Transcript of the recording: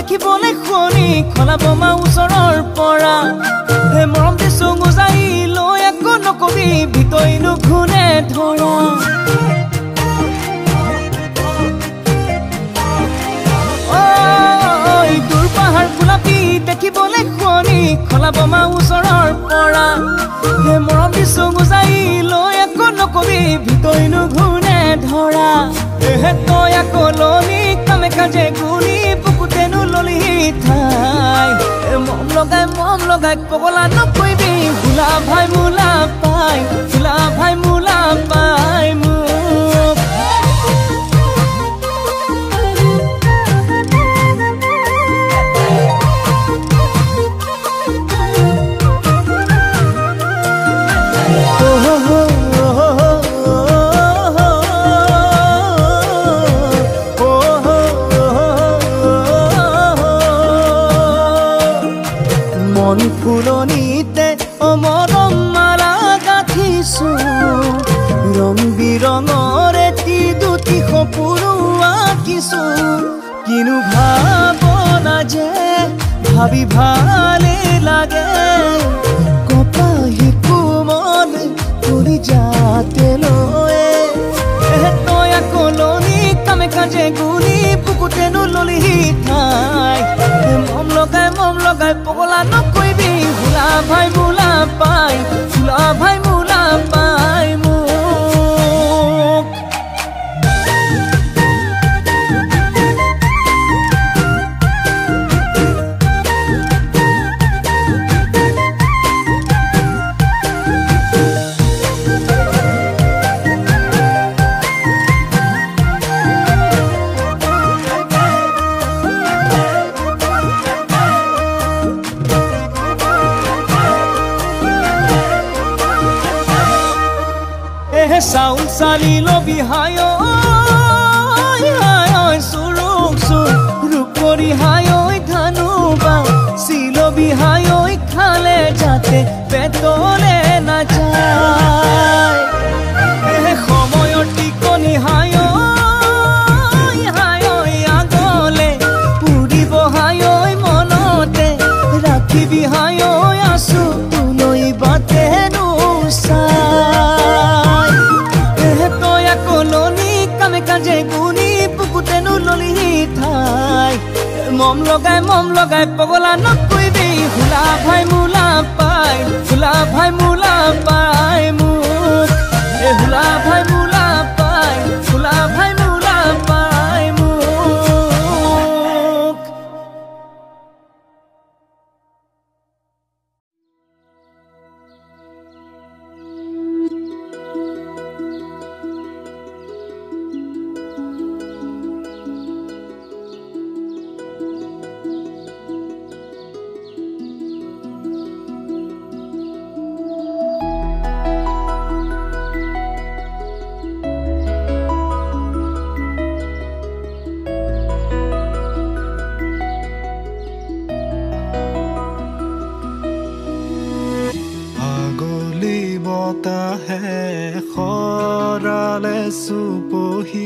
দেখিবলৈ শুৱনি খলাব মা ওচৰৰ পৰা হে মৰম দিছো গুজাই লৈ একো নকবি ভিতৰিনো ঘূনে ধৰা দূৰ পাহাৰ গোলাপী দেখিবলৈ শুৱনি খলাব মা ওচৰৰ পৰা হে মৰম দিছো গুজাই লৈ একো নকবি ভিতৰিনো ঘূনে ধৰা হে তই আকৌ ললি কামে কাজে গুলি বুকুতেনো ললি ঠাই মম লগাই পগলা নকৰিবি ভোলা ভাই মোলা পাই ভোলা ভাই মোলা পাই মোক মন ফুলনিতে অমৰম মালা গাঁঠিছো ৰং বিৰঙৰ এটি দুটি সপোনো আঁকিছো কিনো ভাৱনা যে ভাবি ভালে লাগে কপাহি কোমল কৰি যাতে লয়ে তই আকৌ ললি কামে কাজে গুলি বুকুতেনো ললি ঠাই মম লগাই পগলা নকৰিবি ভোলা ভাই মোলা পাই ভোলা ভাই মোলা পাই মোক চাউল চালি লবি হায় চুৰুক চুৰ ৰূপৰি হায় ধানুবা চিলবি হায় খালে যাতে পেটলে নাযায় সময়ৰ টিকনি হায় আগলে পুৰিব হায় মনতে ৰাখিবি হায় আছো তুলৈ বাটেনো চাই কাজে গুনি বুকুতেনো ললি ঠাই মম লগাই পগলা নকৰিবি ভোলা ভাই মোলা পাই ভোলা ভাই মোলা পাই মোক ভোলা ভাই মোলা পাই ভোলা ভাই মোলা পাই মোক বতাহে খৰালে চুপহি